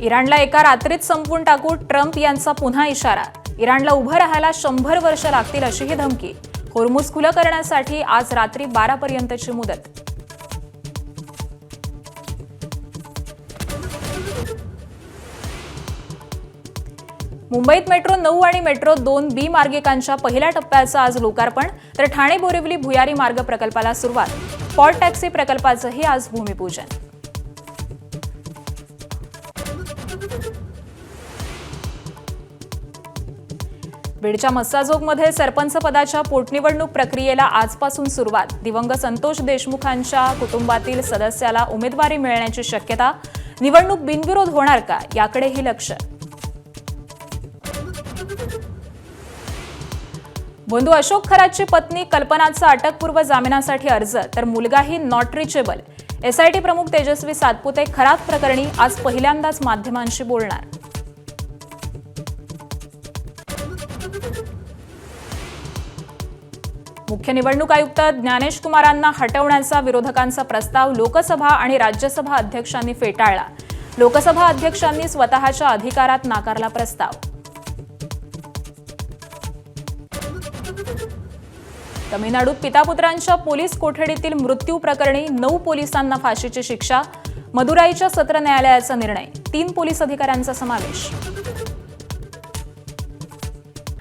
इराणला एका रात्रीत संपवून टाकू, ट्रम्प यांचा पुन्हा इशारा। इराणला उभं राहायला 100 वर्ष लागतील अशीही धमकी। होर्मुझ खुलं करण्यासाठी आज रात्री 12 पर्यंतची मुदत। मुंबईत मेट्रो 9 आणि मेट्रो 2B मार्गिकांच्या पहिल्या टप्प्याचं आज लोकार्पण, तर ठाणे बोरिवली भुयारी मार्ग प्रकल्पाला सुरुवात। पॉड टॅक्सी प्रकल्पाचंही आज भूमिपूजन। बीडच्या मस्साजोगमध्ये सरपंच पदाच्या पोटनिवडणूक प्रक्रियेला आजपासून सुरुवात। दिवंगत संतोष देशमुखांच्या कुटुंबातील सदस्याला उमेदवारी मिळण्याची शक्यता। निवडणूक बिनविरोध होणार का, याकडेही लक्ष। बंधू अशोक खरातची पत्नी कल्पनाचा अटकपूर्व जामिनासाठी अर्ज, तर मुलगाही नॉट रिचेबल। एसआयटी प्रमुख तेजस्वी सातपुते खरात प्रकरणी आज पहिल्यांदाच माध्यमांशी बोलणार। मुख्य निवडणूक आयुक्त ज्ञानेश कुमारांना हटवण्याचा विरोधकांचा प्रस्ताव लोकसभा आणि राज्यसभा अध्यक्षांनी फेटाळला। लोकसभा अध्यक्षांनी स्वतःच्या अधिकारात नाकारला प्रस्ताव। तमिळनाडूत पितापुत्रांच्या पोलीस कोठडीतील मृत्यू प्रकरणी 9 पोलिसांना फाशीची शिक्षा। मदुराईच्या सत्र न्यायालयाचा निर्णय। 3 पोलीस अधिकाऱ्यांचा समावेश।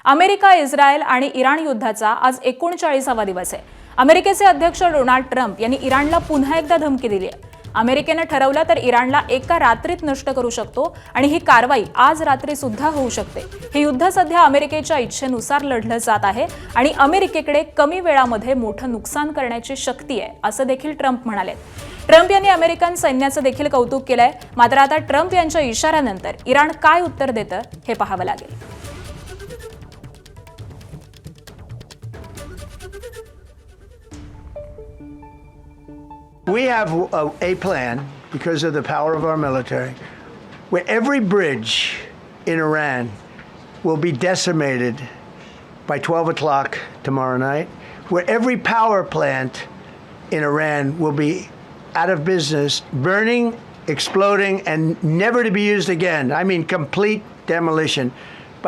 अमेरिका, इस्रायल आणि इराण युद्धाचा आज 39वा दिवस आहे। अमेरिकेचे अध्यक्ष डोनाल्ड ट्रम्प यांनी इराणला पुन्हा एकदा धमकी दिली आहे। अमेरिकेने ठरवलं तर इराणला एका रात्रीत नष्ट करू शकतो आणि ही कारवाई आज रात्री सुद्धा होऊ शकते। हे युद्ध सध्या अमेरिकेच्या इच्छेनुसार लढलं जात आहे आणि अमेरिकेकडे कमी वेळामध्ये मोठं नुकसान करण्याची शक्ती आहे, असं देखील ट्रम्प म्हणाले। ट्रम्प यांनी अमेरिकन सैन्याचं देखील कौतुक केलंय। मात्र आता ट्रम्प यांच्या इशाऱ्यानंतर इराण काय उत्तर देतं हे पाहावं लागेल। We have a plan, because of the power of our military, where every bridge in Iran will be decimated by 12 o'clock tomorrow night, where every power plant in Iran will be out of business, burning, exploding, and never to be used again. I mean, complete demolition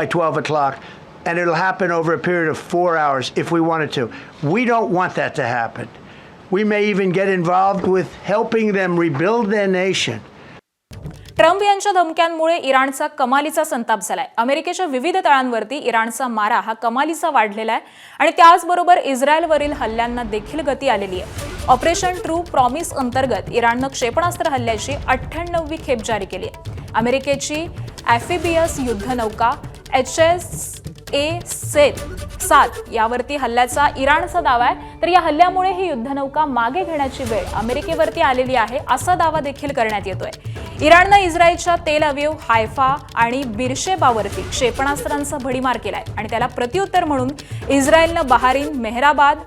by 12 o'clock. And it'll happen over a period of 4 hours if we wanted to. We don't want that to happen. We may even get involved with helping them rebuild their nation. Trump यांच्या धमक्यांमुळे इराणचा कमालीचा संताप झालाय। अमेरिकेच्या विविध तळांवरती इराणचा मारा हा कमालीचा वाढलेला आहे आणि त्याचबरोबर इस्रायलवरील हल्ल्यांना देखील गती आलेली आहे। ऑपरेशन ट्रू प्रॉमिस अंतर्गत इराणनं क्षेपणास्त्र हल्ल्याची 98वी खेप जारी केली आहे। अमेरिकेची ॲम्फिबियस युद्धनौका HSA-7 यावरती हल्ल्याचा इराणचा दावा आहे, तर या हल्ल्यामुळे ही युद्धनौका मागे घेण्याची वेळ अमेरिकेवरती आलेली आहे, असा दावा देखील करण्यात येतोय। इराणनं इस्रायलच्या तेल अवीव, हायफा आणि बिरशेबावरती क्षेपणास्त्रांचा भडीमार केलाय आणि त्याला प्रत्युत्तर म्हणून इस्रायलनं बहारीन, मेहराबाद,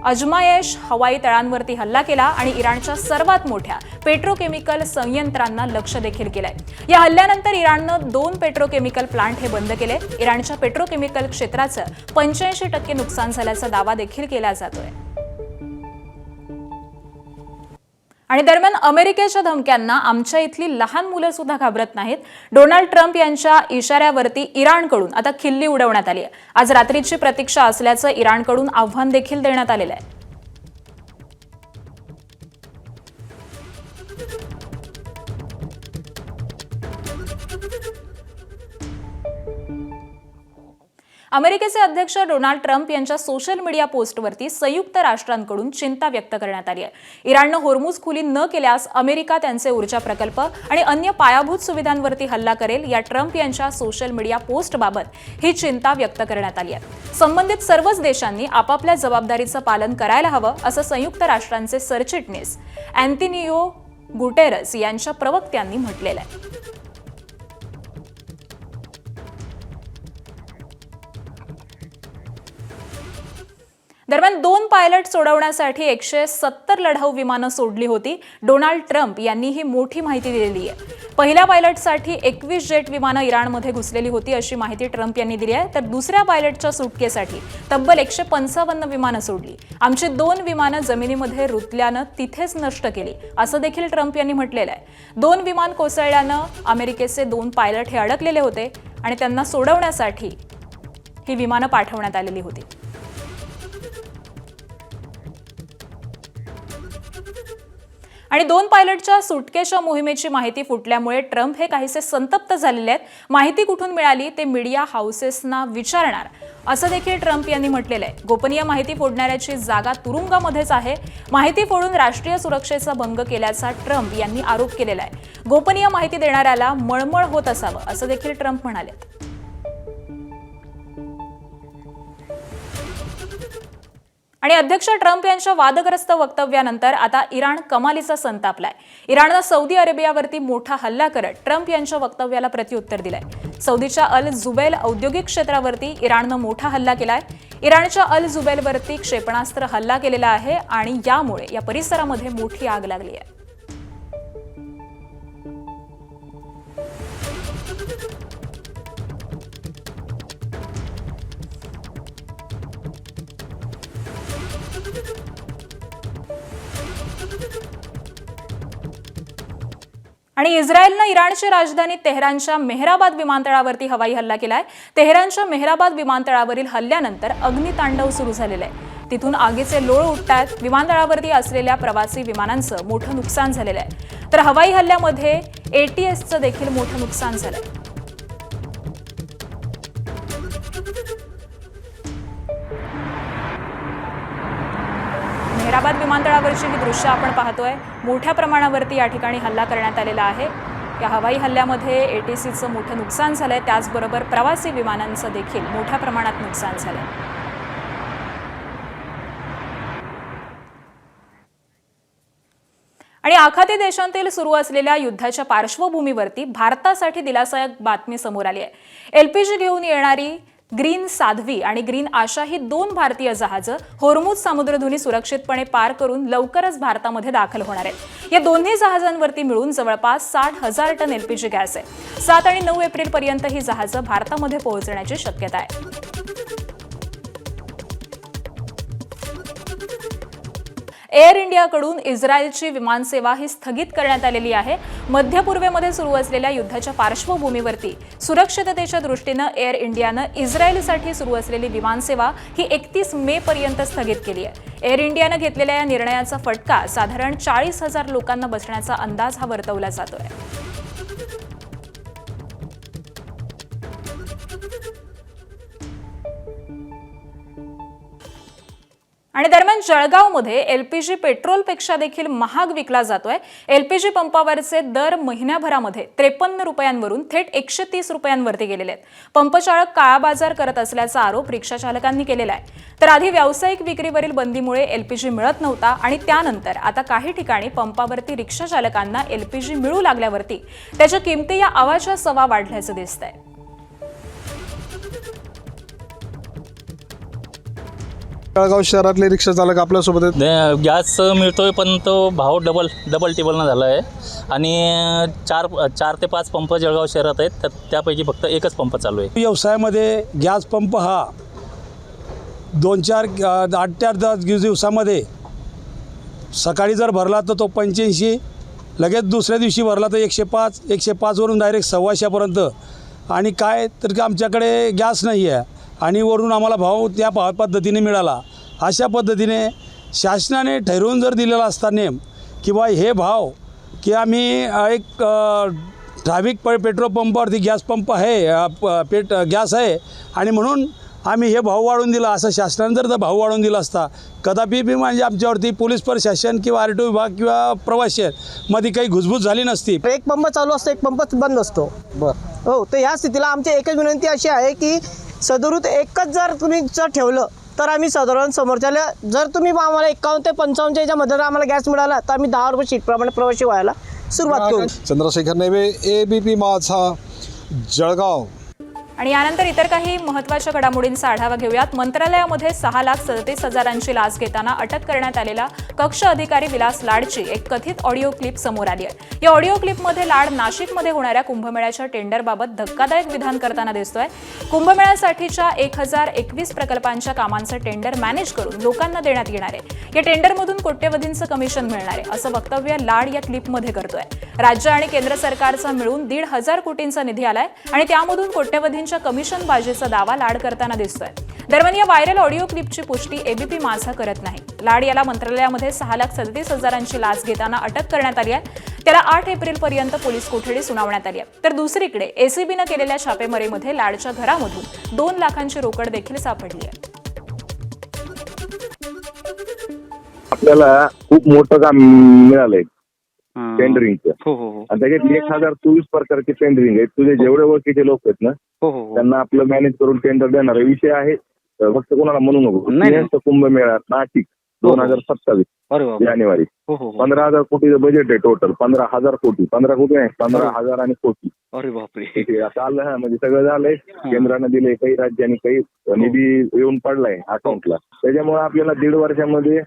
अजमायश हवाई तळांवरती हल्ला केला आणि इराणच्या सर्वात मोठ्या पेट्रोकेमिकल संयंत्रांना लक्ष्य देखील केलंय। या हल्ल्यानंतर इराणनं 2 पेट्रोकेमिकल प्लांट हे बंद केले। इराणच्या पेट्रोकेमिकल क्षेत्राचं 85% नुकसान झाल्याचा दावा देखील केला जातोय। आणि दरम्यान अमेरिकेच्या धमक्यांना आमच्या इथली लहान मुलं सुद्धा घाबरत नाहीत। डोनाल्ड ट्रम्प यांच्या इशाऱ्यावरती इराणकडून आता खिल्ली उडवण्यात आली आहे। आज रात्रीची प्रतीक्षा असल्याचं इराणकडून आव्हान देखील देण्यात आलेलं आहे। अमेरिकेचे अध्यक्ष डोनाल्ड ट्रम्प यांच्या सोशल मीडिया पोस्टवरती संयुक्त राष्ट्रांकडून चिंता व्यक्त करण्यात आली आहे। इराणनं होर्मुझ खुली न केल्यास अमेरिका त्यांचे ऊर्जा प्रकल्प आणि अन्य पायाभूत सुविधांवरती हल्ला करेल, या ट्रम्प यांच्या सोशल मीडिया पोस्टबाबत ही चिंता व्यक्त करण्यात आली आहे। संबंधित सर्वच देशांनी आपापल्या जबाबदारीचं पालन करायला हवं, असं संयुक्त राष्ट्रांचे सरचिटणीस अँटोनियो गुटेरस यांच्या प्रवक्त्यांनी म्हटलेलं आहे। दरम्यान 2 पायलट सोडवण्यासाठी 170 लढाऊ विमानं सोडली होती। डोनाल्ड ट्रम्प यांनी ही मोठी माहिती दिलेली आहे। पहिल्या पायलटसाठी 21 जेट विमानं इराणमध्ये घुसलेली होती अशी माहिती ट्रम्प यांनी दिली आहे, तर दुसऱ्या पायलटच्या सुटकेसाठी तब्बल 155 विमानं सोडली. आमची 2 विमानं जमिनीमध्ये रुतल्यानं तिथेच नष्ट केली असं देखील ट्रम्प यांनी म्हटलेलं आहे. 2 विमान कोसळल्यानं अमेरिकेचे 2 पायलट हे अडकलेले होते आणि त्यांना सोडवण्यासाठी ही विमानं पाठवण्यात आलेली होती. आणि 2 पायलटच्या सुटकेच्या मोहिमेची माहिती फुटल्यामुळे ट्रम्प हे काहीसे संतप्त झालेले आहेत. माहिती कुठून मिळाली ते मीडिया हाऊसेसना विचारणार असं देखील ट्रम्प यांनी म्हटलेलं आहे. गोपनीय माहिती फोडणाऱ्याची जागा तुरुंगामध्येच आहे. माहिती फोडून राष्ट्रीय सुरक्षेचा भंग केल्याचा ट्रम्प यांनी आरोप केलेला आहे. गोपनीय माहिती देणाऱ्याला मळमळ होत असावं असं देखील ट्रम्प म्हणाले. आणि अध्यक्ष ट्रम्प यांच्या वादग्रस्त वक्तव्यानंतर आता इराण कमालीचा संतापलाय. इराणनं सौदी अरेबियावरती मोठा हल्ला करत ट्रम्प यांच्या वक्तव्याला प्रत्युत्तर दिलंय. सौदीच्या अल जुबैल औद्योगिक क्षेत्रावरती इराणनं मोठा हल्ला केलाय. इराणच्या अल जुबैलवरती क्षेपणास्त्र हल्ला केलेला आहे आणि यामुळे या परिसरामध्ये मोठी आग लागली आहे. आणि इस्रायलनं इराणची राजधानी तेहरानच्या मेहराबाद विमानतळावरती हवाई हल्ला केलाय. तेहरानच्या मेहराबाद विमानतळावरील हल्ल्यानंतर अग्नितांडव सुरू झालेलं आहे. तिथून आगीचे लोळ उठतात. विमानतळावरती असलेल्या प्रवासी विमानांचं मोठं नुकसान झालेलं आहे. तर हवाई हल्ल्यामध्ये ATSचं देखील मोठं नुकसान झालंय. मेहराबाद विमानतळावरची ही दृश्य आपण पाहतोय. मोठ्या प्रमाणावरती या ठिकाणी हल्ला करण्यात आलेला आहे. या हवाई हल्ल्यामध्ये ATCचं मोठं नुकसान झालंय. त्याचबरोबर प्रवासी विमानांचं देखील मोठ्या प्रमाणात नुकसान झालंय. आणि आखाती देशांतील सुरू असलेल्या युद्धाच्या पार्श्वभूमीवरती भारतासाठी दिलासादायक बातमी समोर आली आहे. LPG घेऊन येणारी ग्रीन साध्वी आणि ग्रीन आशा ही 2 भारतीय जहाजं होर्मुझ समुद्रधुनी सुरक्षितपणे पार करून लवकरच भारतामध्ये दाखल होणार आहेत. या दोन्ही जहाजांवरती मिळून जवळपास 60,000 टन LPG गॅस आहे. 7 आणि 9 एप्रिलपर्यंत ही जहाजं भारतामध्ये पोहोचण्याची शक्यता आहे. एअर इंडियाकडून इस्रायलची विमानसेवा ही स्थगित करण्यात आलेली आहे. मध्य पूर्वेमध्ये सुरू असलेल्या युद्धाच्या पार्श्वभूमीवरती सुरक्षिततेच्या दृष्टीनं एअर इंडियानं इस्रायलसाठी सुरू असलेली विमानसेवा ही 31 मे पर्यंत स्थगित केली आहे. एअर इंडियानं घेतलेल्या या निर्णयाचा फटका साधारण 40,000 लोकांना बसण्याचा अंदाज हा वर्तवला जातोय. आणि दरम्यान जळगावमध्ये LPG पेट्रोलपेक्षा देखील महाग विकला जातोय. LPG पंपावरचे दर महिन्याभरामध्ये 53 रुपयांवरून थेट 130 रुपयांवरती गेलेले आहेत. पंपचालक काळा बाजार करत असल्याचा आरोप रिक्षा चालकांनी केलेला आहे. तर आधी व्यावसायिक विक्रीवरील बंदीमुळे LPG मिळत नव्हता आणि त्यानंतर आता काही ठिकाणी पंपावरती रिक्षा चालकांना LPG मिळू लागल्यावरती त्याच्या किमती या आवाच्या सवा वाढल्याचं दिसतंय. जळगाव शहरातले रिक्षा चालक आपल्यासोबत आहेत. गॅस मिळतोय पण तो भाव डबल टिबलनं झाला आहे आणि चार ते 5 पंप जळगाव शहरात आहेत. तर त्यापैकी फक्त एकच पंप चालू आहे. व्यवसायामध्ये गॅस पंप हा 2-4 8 ते 10 दिवसामध्ये सकाळी जर भरला तर तो 85, लगेच दुसऱ्या दिवशी भरला तर 105, 105वरून डायरेक्ट 125पर्यंत. आणि काय तर आमच्याकडे गॅस नाही आहे आणि वरून आम्हाला भाव त्या पद्धतीने मिळाला. अशा पद्धतीने शासनाने ठरवून जर दिलेला असता नेम की बा हे भाव की आम्ही एक ठराविक पेट्रोल पंपावरती गॅस पंप आहे, गॅस आहे आणि म्हणून आम्ही हे भाव वाढवून दिला, असं शासनाने जर भाव वाढवून दिला असता कदापि म्हणजे आमच्यावरती पोलीस प्रशासन किंवा RTO विभाग किंवा प्रवासी मध्ये काही घुसबुस झाली नसती. एक पंप चालू असतो, एक पंप बंद असतो. हो, तर ह्या स्थितीला आमची एकच विनंती अशी आहे की सदरूत एकच जर तुम्ही ठेवलं तर आम्ही साधारण समोरच्याला जर तुम्ही आम्हाला 51 ते 55 याच्यामध्ये जर आम्हाला गॅस मिळाला तर आम्ही 10 रुपये शीटप्रमाणे प्रवासी व्हायला सुरुवात करू. चंद्रशेखर नेवे, ABP माझा, जळगाव. आणि यानंतर इतर काही महत्त्वाच्या घडामोडींचा आढावा घेऊयात. मंत्रालयामध्ये 6,37,000ची लाच घेताना अटक करण्यात आलेला कक्ष अधिकारी विलास लाडची एक कथित ऑडिओ क्लिप समोर आली आहे. या ऑडिओ क्लिपमध्ये लाड नाशिकमध्ये होणाऱ्या कुंभमेळ्याच्या टेंडरबाबत धक्कादायक विधान करताना दिसतोय. कुंभमेळ्यासाठीच्या 1021 प्रकल्पांच्या कामांचं टेंडर मॅनेज करून लोकांना देण्यात येणार आहे. या टेंडरमधून कोट्यवधींचं कमिशन मिळणार आहे असं वक्तव्य लाड या क्लिपमध्ये करतोय. राज्य आणि केंद्र सरकारचा मिळून 1,500 कोटींचा निधी आलाय आणि त्यामधून कोट्यवधींच्या कमिशन बाजीचा दावा लाड करताना दिसतोय. दरम्यान या व्हायरल ऑडिओ क्लिपची पुष्टी एबीपी माझा करत नाही. लाड याला मंत्रालयामध्ये 6,37,000ची लाच घेताना अटक करण्यात आली आहे. त्याला 8 एप्रिलपर्यंत पोलीस कोठडी सुनावण्यात आली आहे. तर दुसरीकडे एसीबीनं केलेल्या छापेमारीमध्ये लाडच्या घरामधून 2 लाखांची रोकड देखील सापडली आहे. आपल्याला खूप मोठं काम मिळालंय टेंडरिंगचं. हो हो हो आणि त्याच्यात 1024 प्रकारचे टेंडरिंग आहेत. तुझे जेवढे ओळखीचे लोक आहेत ना हो हो त्यांना आपलं मॅनेज करून टेंडर देणार विषय आहे. फक्त कोणाला म्हणू नको. नाही. सिंहस्थ कुंभमेळा नाशिक 2027 अरे बाबा. जानेवारी. हो हो हो 15,000 कोटीचं बजेट आहे टोटल. 15,000 कोटी. 15 कोटी नाही 15,000 आणि कोटी. अरे बापरे. हे आता आलं हा म्हणजे सगळं झालंय. केंद्रानं दिले काही राज्यांनी काही निधी येऊन पडलाय अकाउंटला. त्याच्यामुळे आपल्याला 1.5 वर्षामध्ये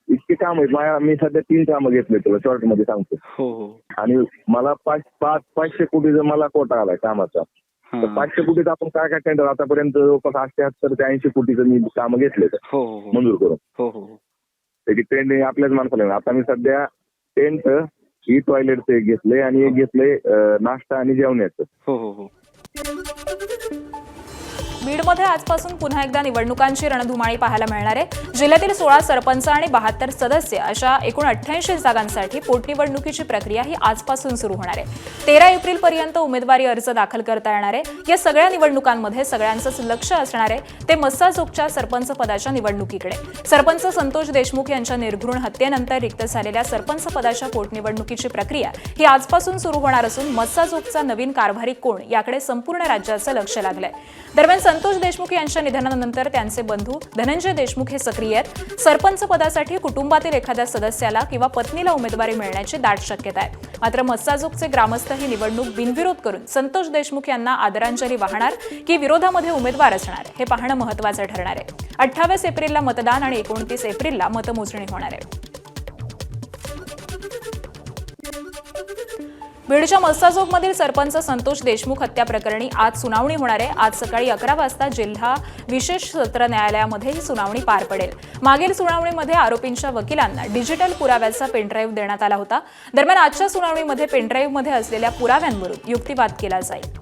इतके काम आहेत. मी सध्या 3 कामं घेतले तुला शॉर्ट मध्ये सांगतो. हो हो आणि मला 500 कोटीचा मला कोटा आलाय कामाचा. तर 500 कोटीत आपण काय काय टेंडर आतापर्यंत जवळपास 78 ते 80 कोटीचं मी कामं घेतले हो हो मंजूर करून. हो हो त्याची ट्रेंड आपल्याच माणसाला. आता मी सध्या टेंट ही टॉयलेटचं एक घेतलंय आणि एक घेतलंय नाश्ता आणि जेवण्याचं. हो हो हो बीडमध्ये आजपासून पुन्हा एकदा निवडणुकांची रणधुमाळी पाहायला मिळणार आहे. जिल्ह्यातील 16 सरपंच आणि 72 सदस्य अशा एकूण 88 जागांसाठी पोटनिवडणुकीची प्रक्रिया ही आजपासून सुरू होणार आहे. 13 एप्रिलपर्यंत उमेदवारी अर्ज दाखल करता येणार आहे. या सगळ्या निवडणुकांमध्ये सगळ्यांचंच लक्ष असणार आहे ते मस्साजोगच्या सरपंच पदाच्या निवडणुकीकडे. सरपंच संतोष देशमुख यांच्या निर्घृण हत्येनंतर रिक्त झालेल्या सरपंच पदाच्या पोटनिवडणुकीची प्रक्रिया ही आजपासून सुरू होणार असून मस्साजोगचा नवीन कारभारी कोण याकडे संपूर्ण राज्याचं लक्ष लागलंय. दरम्यान संतोष देशमुख यांच्या निधनानंतर त्यांचे बंधू धनंजय देशमुख हे सक्रिय आहेत. सरपंच पदासाठी कुटुंबातील एखाद्या सदस्याला किंवा पत्नीला उमेदवारी मिळण्याची दाट शक्यता आहे. मात्र मस्साजोगचे ग्रामस्थ ही निवडणूक बिनविरोध करून संतोष देशमुख यांना आदरांजली वाहणार की विरोधामध्ये उमेदवार असणार हे पाहणं महत्त्वाचं ठरणार आहे. 28 एप्रिलला मतदान आणि 29 एप्रिलला मतमोजणी होणार आहे. बीडच्या मस्साजोगमधील सरपंच संतोष देशमुख हत्या प्रकरणी आज सुनावणी होणार आहे. आज सकाळी 11 वाजता जिल्हा विशेष सत्र न्यायालयामध्ये ही सुनावणी पार पडेल. मागील सुनावणीमध्ये आरोपींच्या वकिलांना डिजिटल पुराव्याचा पेनड्राईव्ह देण्यात आला होता. दरम्यान आजच्या सुनावणीमध्ये पेनड्राईव्हमध्ये असलेल्या पुराव्यांवरून युक्तिवाद केला जाईल.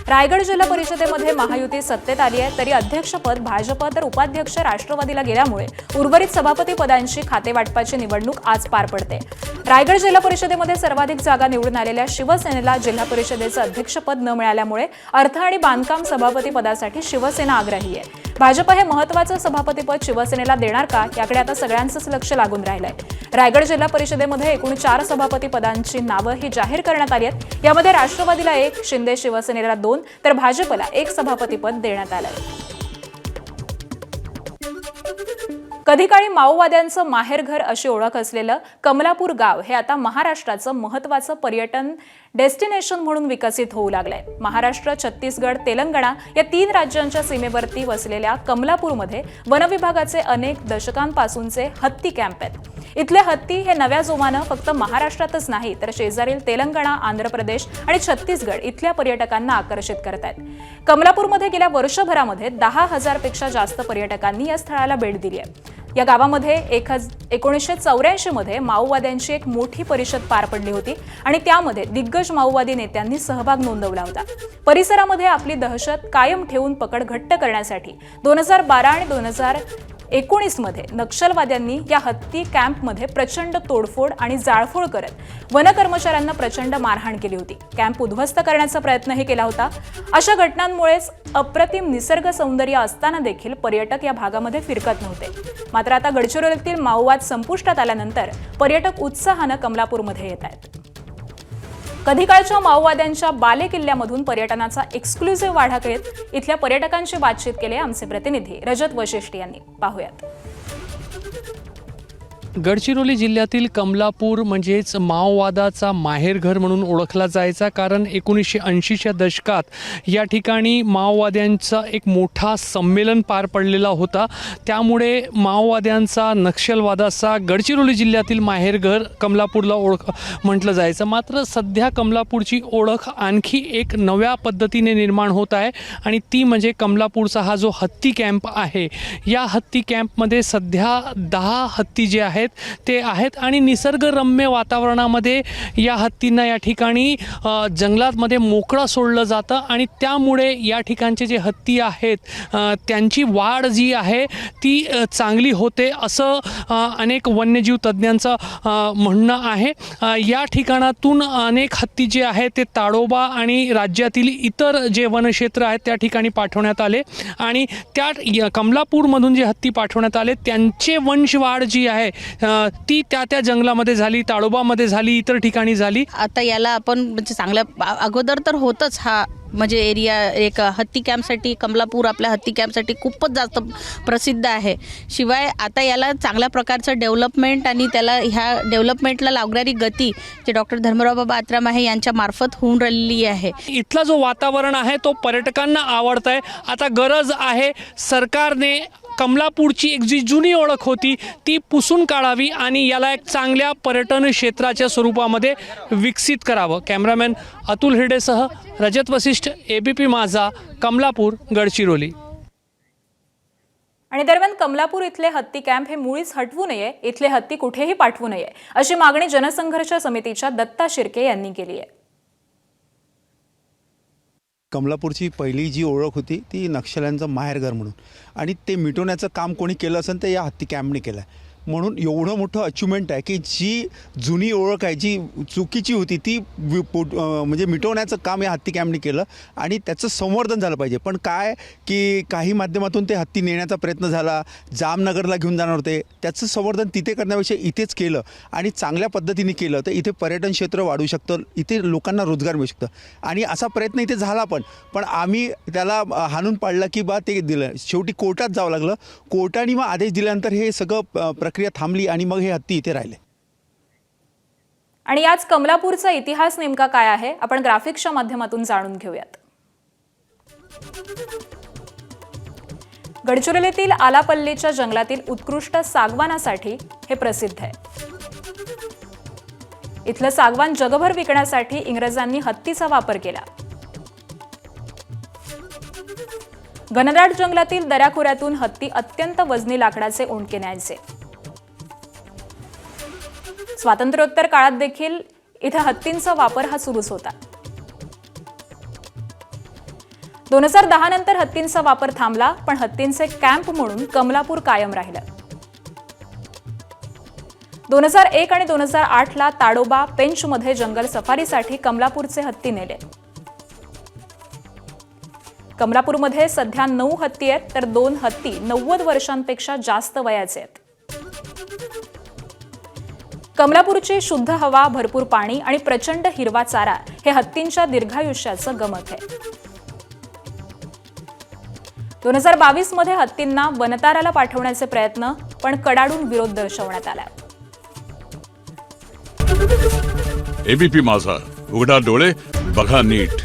रायगड जिल्हा परिषदेमध्ये महायुती सत्तेत आली आहे तरी अध्यक्षपद भाजप तर उपाध्यक्ष राष्ट्रवादीला गेल्यामुळे उर्वरित सभापती पदांची खातेवाटपाची निवडणूक आज पार पडते. रायगड जिल्हा परिषदेमध्ये सर्वाधिक जागा निवडून आलेल्या शिवसेनेला जिल्हा परिषदेचं अध्यक्षपद न मिळाल्यामुळे अर्थ आणि बांधकाम सभापती पदासाठी शिवसेना आग्रही आहे. भाजप हे महत्त्वाचं सभापतीपद शिवसेनेला देणार का याकडे आता सगळ्यांचंच लक्ष लागून राहिलंय. रायगड जिल्हा परिषदेमध्ये एकूण 4 सभापती पदांची नावं ही जाहीर करण्यात आली आहेत. यामध्ये राष्ट्रवादीला 1, शिंदे शिवसेनेला 2 तर भाजपला 1 सभापतीपद देण्यात आलंय. कधी काळी माओवाद्यांचं माहेरघर अशी ओळख असलेलं कमलापूर गाव हे आता महाराष्ट्राचं महत्त्वाचं पर्यटन डेस्टिनेशन म्हणून विकसित होऊ लागलंय. महाराष्ट्र, छत्तीसगड, तेलंगणा या 3 राज्यांच्या सीमेवरती वसलेल्या कमलापूरमध्ये वनविभागाचे अनेक दशकांपासूनचे हत्ती कॅम्प आहेत. इथले हत्ती हे नव्या जोमानं फक्त महाराष्ट्रातच नाही तर शेजारील तेलंगणा, आंध्र प्रदेश आणि छत्तीसगड इथल्या पर्यटकांना आकर्षित करतात. कमलापूरमध्ये गेल्या वर्षभरामध्ये 10,000 पेक्षा जास्त पर्यटकांनी या स्थळाला भेट दिली आहे. या गावामध्ये 1984 मध्ये माओवाद्यांची एक मोठी परिषद पार पडली होती आणि त्यामध्ये दिग्गज माओवादी नेत्यांनी सहभाग नोंदवला होता. परिसरामध्ये आपली दहशत कायम ठेवून पकड घट्ट करण्यासाठी 2012 आणि 2019 मध्ये नक्षलवाद्यांनी या हत्ती कॅम्पमध्ये प्रचंड तोडफोड आणि जाळपोळ करत वनकर्मचाऱ्यांना प्रचंड मारहाण केली होती. कॅम्प उद्ध्वस्त करण्याचा प्रयत्नही केला होता. अशा घटनांमुळेच अप्रतिम निसर्ग सौंदर्य असताना देखील पर्यटक या भागामध्ये फिरकत नव्हते. मात्र आता गडचिरोलीतील माओवाद संपुष्टात आल्यानंतर पर्यटक उत्साहानं कमलापूरमध्ये येत आहेत. कधी काळच्या माओवाद्यांच्या बाले किल्ल्यामधून पर्यटनाचा एक्सक्लुझिव्ह वाढा घेत इथल्या पर्यटकांशी बातचीत केली आमचे प्रतिनिधी रजत वशिष्ठ यांनी. पाहूयात. गडचिरोली जिल्ह्यातील कमलापूर म्हणजेच माओवादाचा माहेरघर म्हणून ओळखला जायचा, कारण 1980च्या दशकात या ठिकाणी माओवाद्यांचा एक मोठा संमेलन पार पडलेला होता. त्यामुळे माओवाद्यांचा नक्षलवादाचा गडचिरोली जिल्ह्यातील माहेरघर कमलापूरला म्हटलं जायचं. मात्र सध्या कमलापूरची ओळख आणखी एक नव्या पद्धतीने निर्माण होत आहे आणि ती म्हणजे कमलापूरचा हा जो हत्ती कॅम्प आहे. या हत्ती कॅम्पमध्ये सध्या 10 हत्ती जे आहेत ते आहेत आणि निसर्गरम्य वातावरणामध्ये या हत्तींना या ठिकाणी जंगलामध्ये मोकळं सोडलं जातं आणि त्यामुळे या ठिकाणचे जे हत्ती आहेत त्यांची वाढ जी आहे ती चांगली होते असं अनेक वन्यजीव तज्ज्ञांचं म्हणणं आहे. या ठिकाणातून अनेक हत्ती जे आहेत ते ताडोबा आणि राज्यातील इतर जे वनक्षेत्र आहेत त्या ठिकाणी पाठवण्यात आले आणि त्या कमलापूरमधून जे हत्ती पाठवण्यात आले त्यांचे वंशवाढ जी आहे ती त्या जंगलामध्ये झाली, ताडोबामध्ये झाली, इतर ठिकाणी झाली. आता याला आपण म्हणजे चांगल्या अगोदर तर होतच हा म्हणजे एरिया एक हत्ती कॅम्पसाठी कमलापूर आपल्या हत्ती कॅम्पसाठी खूपच जास्त प्रसिद्ध आहे. शिवाय आता याला चांगल्या प्रकारचं डेव्हलपमेंट आणि त्याला ह्या डेव्हलपमेंटला लागणारी गती जे डॉक्टर धर्मराव बाबा आत्राम आहे यांच्या मार्फत होऊन राहिलेली आहे. इथला जो वातावरण आहे तो पर्यटकांना आवडत आहे. आता गरज आहे सरकारने कमलापूरची एक जी जुनी ओळख होती ती पुसून काढावी आणि याला एक चांगल्या पर्यटन क्षेत्राच्या स्वरूपामध्ये विकसित करावं. कॅमेरामॅन अतुल हिरडेसह रजत वसिष्ठ, ABP माझा, कमलापूर, गडचिरोली. आणि दरम्यान कमलापूर इथले हत्ती कॅम्प हे मुळीच हटवू नये, इथले हत्ती कुठेही पाठवू नये अशी मागणी जनसंघर्ष समितीच्या दत्ता शिर्के यांनी केली आहे. कमलापूरची पहिली जी ओळख होती ती नक्षल्यांचं माहेरघर म्हणून, आणि ते मिटवण्याचं काम कोणी केलं असेल तर या हत्ती कॅम्पने केलं आहे. म्हणून एवढं मोठं अचिव्हमेंट आहे की जी जुनी ओळख आहे जी चुकीची होती ती म्हणजे मिटवण्याचं काम या हत्ती कॅम्पने केलं आणि त्याचं संवर्धन झालं पाहिजे. पण काय की काही माध्यमातून ते हत्ती नेण्याचा प्रयत्न झाला, जामनगरला घेऊन जाणार होते, त्याचं संवर्धन तिथे करण्यापेक्षा इथेच केलं आणि चांगल्या पद्धतीने केलं तर इथे पर्यटन क्षेत्र वाढू शकतं, इथे लोकांना रोजगार मिळू शकतं. आणि असा प्रयत्न इथे झाला पण आम्ही त्याला हाणून पाडलं की बा ते दिलं. शेवटी कोर्टात जावं लागलं. कोर्टाने मग आदेश दिल्यानंतर हे सगळं प्रक्रिया थांबली आणि मग हे हत्ती इथे राहिले. आणि याच कमलापूरचा इतिहास नेमका काय आहे आपण ग्राफिक्सच्या माध्यमातून जाणून घेऊयात. गडचिरोलीतील आलापल्लीच्या जंगलातील उत्कृष्ट सागवानासाठी हे प्रसिद्ध आहे. इथलं सागवान जगभर विकण्यासाठी इंग्रजांनी हत्तीचा वापर केला. घनदाट जंगलातील दऱ्याखोऱ्यातून हत्ती अत्यंत वजनी लाकडाचे ओंडके न्यायचे. स्वातंत्र्योत्तर काळात देखील इथे हत्तींचा वापर हा सुरूच होता. 2010 नंतर हत्तींचा वापर थांबला, पण हत्तींचे कॅम्प म्हणून कमलापूर कायम राहिलं. 2001 आणि 2008ला ताडोबा, पेंचमध्ये जंगल सफारीसाठी कमलापूरचे हत्ती नेले. कमलापूरमध्ये सध्या 9 हत्ती आहेत तर 2 हत्ती 90 वर्षांपेक्षा जास्त वयाचे आहेत. कमलापूरची शुद्ध हवा, भरपूर पाणी आणि प्रचंड हिरवा चारा हे हत्तींच्या दीर्घायुष्याचं गमक आहे. 2022 मध्ये हत्तींना वनताराला पाठवण्याचे प्रयत्न पण कडाडून विरोध दर्शवण्यात आला. ABP माझा, उघडा डोळे बघा नीट.